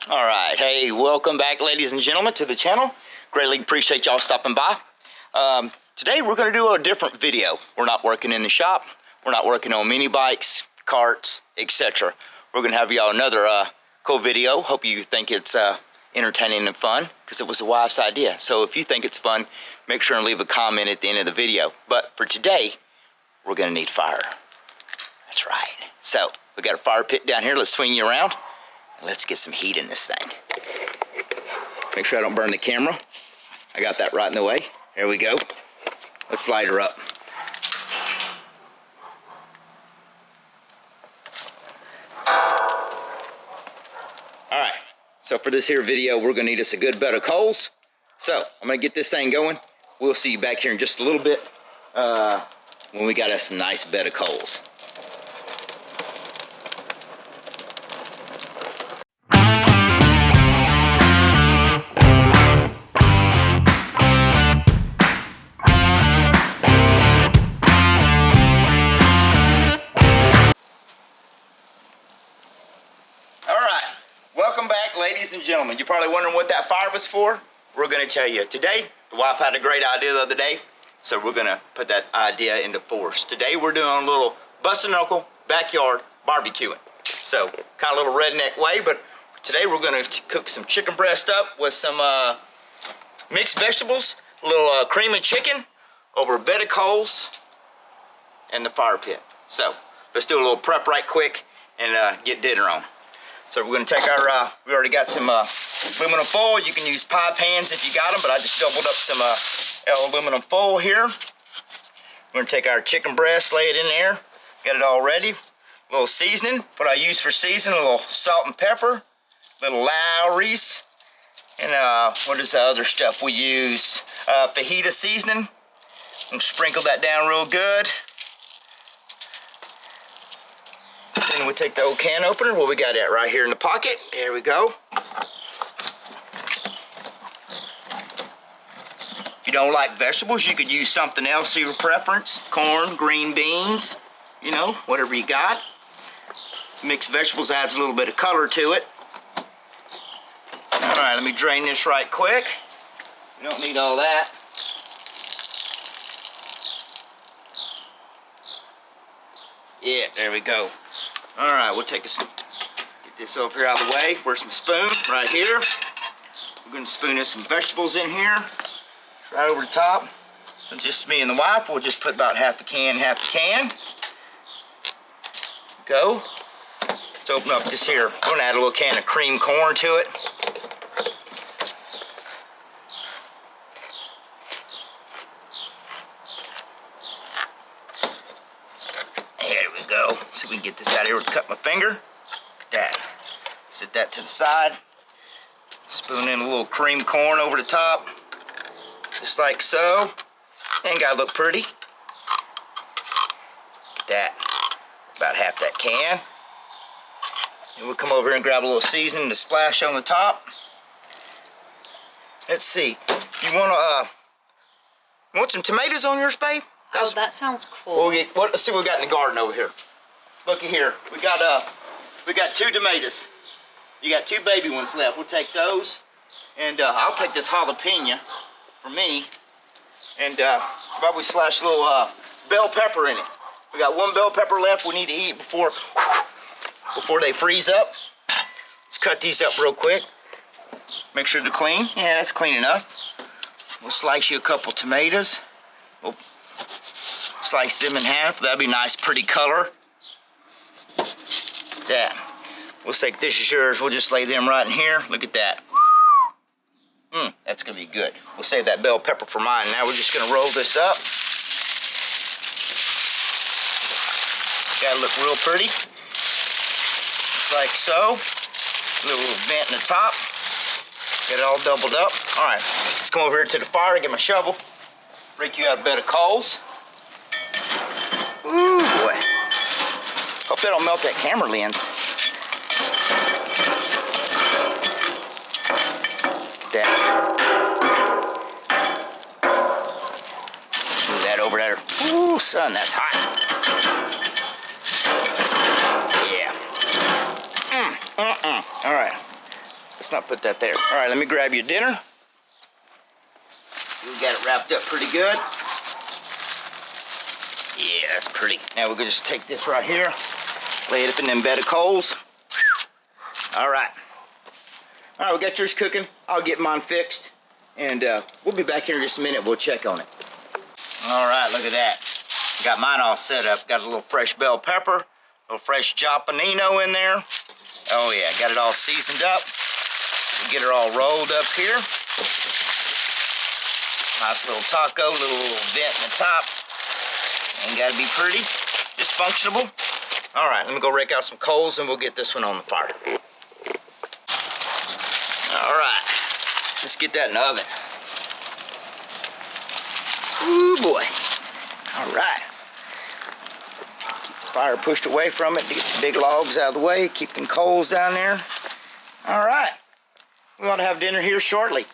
All right, hey, welcome back, ladies and gentlemen, to the channel. Greatly appreciate y'all stopping by. Today we're going to do a different video. We're not working in the shop. We're not working on mini bikes, carts, etc. We're going to have y'all another cool video. Hope you think it's entertaining and fun, because it was a wife's idea. So if you think it's fun, make sure and leave a comment at the end of the video. But for today, we're going to need fire. That's right. So we got a fire pit down here. Let's swing you around. Let's get some heat in this thing. Make sure I don't burn the camera. I got that right in the way. Here we go. Let's light her up. All right, so for this here video, we're gonna need us a good bed of coals. So I'm gonna get this thing going. We'll see you back here in just a little bit when we got us a nice bed of coals. Ladies and gentlemen, you're probably wondering what that fire was for. We're going to tell you. Today, the wife had a great idea the other day, so we're going to put that idea into force. Today, we're doing a little busted knuckle backyard barbecuing. So, kind of a little redneck way, but today we're going to cook some chicken breast up with some mixed vegetables, a little cream and chicken over a bed of coals and the fire pit. So, let's do a little prep right quick and get dinner on. So we're going to take our, we already got some aluminum foil. You can use pie pans if you got them, but I just doubled up some aluminum foil here. We're going to take our chicken breast, lay it in there, get it all ready. A little seasoning, what I use for seasoning, a little salt and pepper, little Lowry's, and what is the other stuff we use? Fajita seasoning, and sprinkle that down real good. Then we take the old can opener. Well, we got that right here in the pocket. There we go. If you don't like vegetables, you could use something else of your preference. Corn, green beans, you know, whatever you got. Mixed vegetables adds a little bit of color to it. All right, let me drain this right quick. You don't need all that. Yeah, there we go. All right, we'll take get this over here out of the way. Where's my spoon? Right here. We're going to spoon in some vegetables in here. Right over the top. So just me and the wife, we'll just put about half a can. Go. Let's open up this here. We're going to add a little can of cream corn to it. There we go. So we can get this out of here with a cut my finger. Look at that. Set that to the side. Spoon in a little cream corn over the top. Just like so. And gotta look pretty. Look at that. About half that can. And we'll come over here and grab a little seasoning to splash on the top. Let's see. You want some tomatoes on yours, babe? Oh, that sounds cool. Let's see what we got in the garden over here. Looky here. We got 2 tomatoes. You got 2 baby ones left. We'll take those, and I'll take this jalapeno for me. And probably slash a little bell pepper in it. We got 1 bell pepper left. We need to eat before they freeze up. Let's cut these up real quick. Make sure they're clean. Yeah, that's clean enough. We'll slice you a couple tomatoes. We'll slice them in half. That'll be nice, pretty color. That. We'll take this is yours. We'll just lay them right in here. Look at that. That's gonna be good. We'll save that bell pepper for mine. Now we're just gonna roll this up. Gotta look real pretty. Just like so. A little vent in the top. Get it all doubled up. All right, let's come over here to the fire and get my shovel. Break you out a bed of coals. Ooh, boy. Hope they don't melt that camera lens. That. Move that over there. Ooh, son, that's hot. Yeah. All right. let's not put that there. All right, let me grab your dinner. We got it wrapped up pretty good. Yeah, that's pretty. Now we're gonna just take this right here, lay it up in them bed of coals. All right. All right, we got yours cooking. I'll get mine fixed, and we'll be back here in just a minute. We'll check on it. All right, look at that. Got mine all set up. Got a little fresh bell pepper, a little fresh jalapeno in there. Oh yeah, got it all seasoned up. We'll get her all rolled up here. Nice little taco, little vent in the top. Ain't gotta be pretty, just functional. All right, let me go rake out some coals and we'll get this one on the fire. All right, let's get that in the oven. Ooh boy. All right. Keep the fire pushed away from it to get the big logs out of the way. Keep them coals down there. All right. We ought to have dinner here shortly.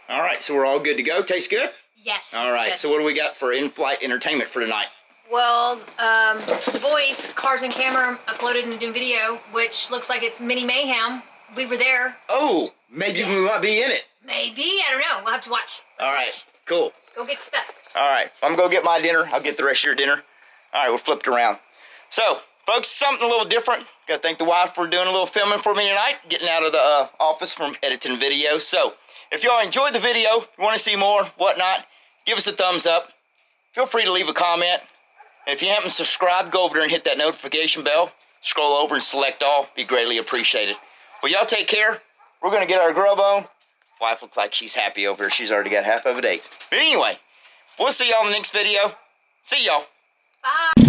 All right, so we're all good to go. Tastes good? Yes. All right, good. so what do we got for in-flight entertainment for tonight? Well, the boys, Cars and Camera, uploaded a new video, which looks like it's Mini Mayhem. We were there. Oh, maybe Yes. we might be in it. Maybe, I don't know. We'll have to watch. All right, cool. Go get stuff. All right, I'm gonna go get my dinner. I'll get the rest of your dinner. All right, we'll flip it around. So, folks, something a little different. Gotta thank the wife for doing a little filming for me tonight, getting out of the office from editing videos. So, if y'all enjoyed the video, want to see more, whatnot, give us a thumbs up. Feel free to leave a comment. And if you haven't subscribed, go over there and hit that notification bell. Scroll over and select all. Be greatly appreciated. Well, y'all take care. We're gonna get our grub on. Wife looks like she's happy over here. She's already got half of a date. But anyway, we'll see y'all in the next video. See y'all. Bye.